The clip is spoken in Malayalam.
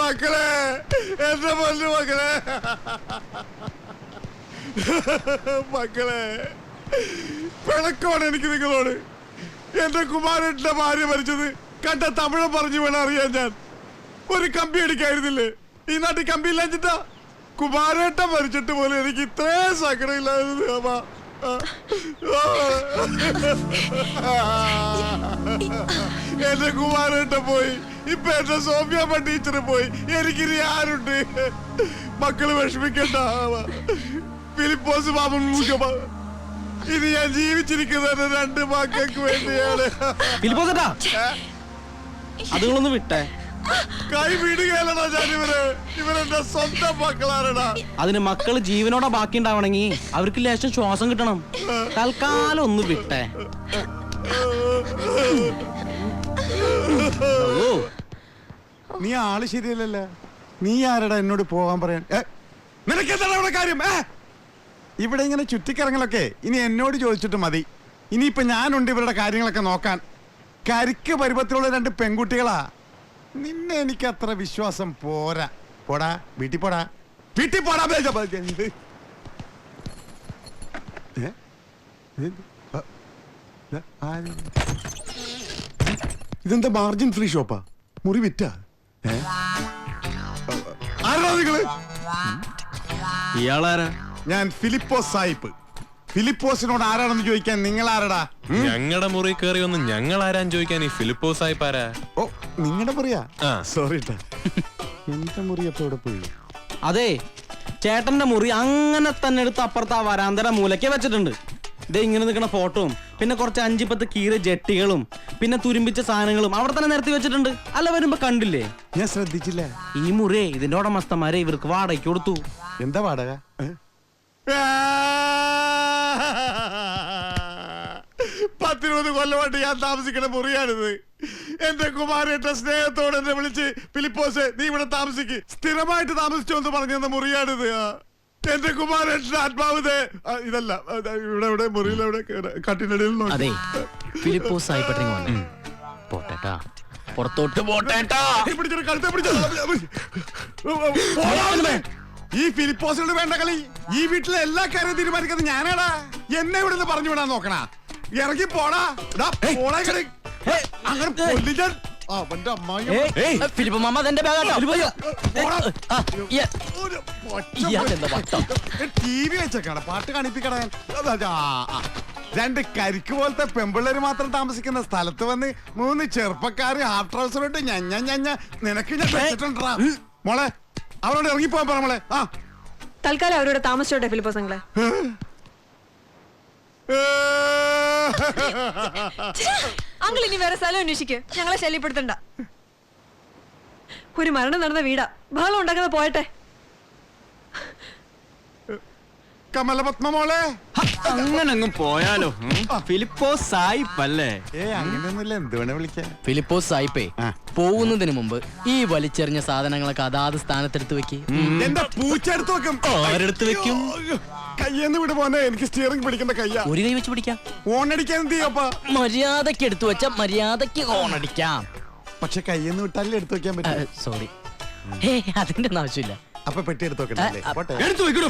മക്കളെ, എന്റെ പൊന്നു മക്കളെ, മക്കളെ, പിണക്കമാണ് എനിക്ക് നിങ്ങളോട്. എന്റെ കുമാരന്റെ ഭാര്യ മരിച്ചത് കണ്ട തമിഴ് പറഞ്ഞു വേണം അറിയാൻ. ഞാൻ ഒരു കമ്പി അടിക്കായിരുന്നില്ലേ? ഈ നാട്ടിൽ കമ്പി ഇല്ലാഞ്ഞിട്ടാ. കുമാരേട്ടൻ മരിച്ചിട്ട് പോലും എനിക്ക് ഇത്രയും സങ്കടമില്ലായിരുന്നു. അമ്മ, എന്റെ കുമാരേട്ടൻ പോയി, ഇപ്പൊ എന്റെ സോഫിയമ്മ ടീച്ചർ പോയി. എനിക്കിനി ആരുണ്ട്? മക്കള് വിഷമിക്കണ്ട. ഫിലിപ്പോസ് മാമൻ മുഖമ, ഇനി ഞാൻ ജീവിച്ചിരിക്കുന്നത് 2 മക്കൾക്ക് വേണ്ടിയാണ്. അതുങ്ങളൊന്ന് വിട്ടേ. കൈ വിടുകയല്ലടാ ഞാൻ. ഇവരെന്റെ സ്വന്തം മക്കളാണടാ. അതിന് മക്കള് ജീവനോടെ ബാക്കി ഉണ്ടാവണമെങ്കിൽ അവർക്ക് ലേശം ശ്വാസം കിട്ടണം. തൽക്കാലം ഒന്ന് വിട്ടേ. നീ ആള് ശരിയല്ലല്ലോ. നീ ആരടാ എന്നോട് പോകാൻ പറയാൻ? നിനക്കെന്താണ് അവിടെ കാര്യം? ഇവിടെ ഇങ്ങനെ ചുറ്റിക്കറങ്ങലൊക്കെ ഇനി എന്നോട് ചോദിച്ചിട്ട് മതി. ഇനിയിപ്പൊ ഞാനുണ്ട് ഇവരുടെ കാര്യങ്ങളൊക്കെ നോക്കാൻ. കരിക്ക് പരുവത്തിലുള്ള 2 പെൺകുട്ടികളാ. നിന്നെ എനിക്ക് അത്ര വിശ്വാസം പോരാ. പോടാ, വീട്ടിൽ പോടാ, വീട്ടിൽ പോടാ. ഇതെന്താ മാർജിൻ ഫ്രീ ഷോപ്പാ? മുറി വിറ്റാ? ആരാ നിങ്ങള്? ഇയാളാരാ? ഞാൻ ഫിലിപ്പോസ് സായിപ്പ്. ഫിലിപ്പോസിനോട് ആരാണെന്ന് ചോദിക്കാൻ നിങ്ങൾ ആരടാ? ഞങ്ങളുടെ മുറി കയറി ഒന്ന് ഞങ്ങൾ ആരാന്ന് ചോദിക്കാൻ ഈ ഫിലിപ്പോസ് സായിപ്പ് ആരാ? ഓ, നിങ്ങളുടെ മുറിയാ? സോറി ട്ടാ. എന്റെ മുറി അപ്പൊ ഇവിടെ പോയി. അതെ, ചേട്ടന്റെ മുറി അങ്ങനെ തന്നെ എടുത്ത് അപ്പുറത്ത് ആ വരാന്തര മൂലയ്ക്ക് വെച്ചിട്ടുണ്ട്. ഇതേ ഇങ്ങനെ നിൽക്കുന്ന ഫോട്ടോയും പിന്നെ കുറച്ച് 5-10 കീറ ജെട്ടികളും പിന്നെ തുരുമ്പിച്ച സാധനങ്ങളും അവിടെ തന്നെ നിരത്തി വെച്ചിട്ടുണ്ട്. അല്ല, വരുമ്പോ കണ്ടില്ലേ? ഞാൻ ശ്രദ്ധിച്ചില്ല. ഈ മുറി ഇതിന്റെ ഉടമസ്ഥന്മാരെ ഇവർക്ക് വാടകയ്ക്ക് കൊടുത്തു. എന്താ വാടക? 10-20 കൊല്ലമായിട്ട് ഞാൻ താമസിക്കുന്ന മുറിയാണിത്. എന്റെ കുമാരേട്ട സ്നേഹത്തോടെ എന്നെ വിളിച്ച്, ഫിലിപ്പോസ് നീ ഇവിടെ താമസിക്ക്, സ്ഥിരമായിട്ട് താമസിച്ചോ എന്ന് പറഞ്ഞ മുറിയാണിത്. എന്റെ കുമാരേട്ടന്റെ ആത്മാവിതെ ഇതല്ല. ഇവിടെ ഇവിടെ മുറിയിലെവിടെ കട്ടിനടിയിൽ ഫിലിപ്പോസ് പുറത്തോട്ട് പോട്ടേട്ടാ. ഈ ഫിലിപ്പോസിനോട് വേണ്ട കളി. ഈ വീട്ടിലെ എല്ലാ കാര്യവും തീരുമാനിക്കുന്നത് ഞാനാടാ. എന്നെ ഇവിടെ നിന്ന് പറഞ്ഞു വിടാൻ നോക്കണ. ഇറങ്ങി പോടാ. അങ്ങനെ പൊല്ലിക്കാൻ TV വെച്ചേക്കാണ് പാട്ട് കാണിപ്പിക്കണ. 2 കരിക്ക് പോലത്തെ പെമ്പിള്ളേര് മാത്രം താമസിക്കുന്ന സ്ഥലത്ത് വന്ന് 3 ചെറുപ്പക്കാര് ഹാഫ് ട്രൗസറിട്ട് നിനക്ക് ഞാൻ വെച്ചിട്ടുണ്ടാ. മോളെ, അവരോട് ഇറങ്ങിപ്പോവാൻ പറ മോളെ. തൽക്കാലം അവരോട് താമസിച്ചോട്ടെ ഫിലിപ്പോസ് നിങ്ങളെ. അങ്കിൾ ഇനി വേറെ സ്ഥലം അന്വേഷിക്ക്, ഞങ്ങളെ ശല്യപ്പെടുത്തണ്ട. ഒരു മരണം നടന്ന വീടാ, ബഹളം ഉണ്ടാക്കുന്ന പോയട്ടെ. കമലപത്മ മോളെ, അങ്ങനങ്ങും പോയാലോ? ഫിലിപ്പോസ് സായിപ്പല്ലേ? അങ്ങനെയൊന്നുമില്ല, എന്ത് വേണേ വിളിക്കാം. ഫിലിപ്പോസ് സായിപ്പേ, പോകുന്നതിന് മുമ്പ് ഈ വലിച്ചെറിഞ്ഞ സാധനങ്ങളൊക്കെ അതാത് സ്ഥാനത്തെടുത്ത് വെക്ക്. എന്താ പൂച്ചെടുത്ത് വെക്കും? ആരെടുത്ത് വെക്കും? കയ്യെന്ന് വിട് പോനെ, എനിക്ക് സ്റ്റിയറിംഗ് പിടിക്കേണ്ട കയ്യാ. ഒരു കൈ വെച്ച് പിടിക്കാം. ഓണടിക്കാൻ എന്ത് ചെയ്യപ്പാ? മര്യാദക്ക് എടുത്തു വെച്ച മര്യാദക്ക് ഓണടിക്കാം. പക്ഷെ കയ്യെന്ന് വിട്ടാലേ എടുത്തു വെക്കാൻ പറ്റും. സോറി, അതിന്റെ ഒന്നും ആവശ്യമില്ല. അപ്പൊ പെട്ടി എടുത്ത് വെക്കണ്ടേ? എടുത്തു വെക്കണോ?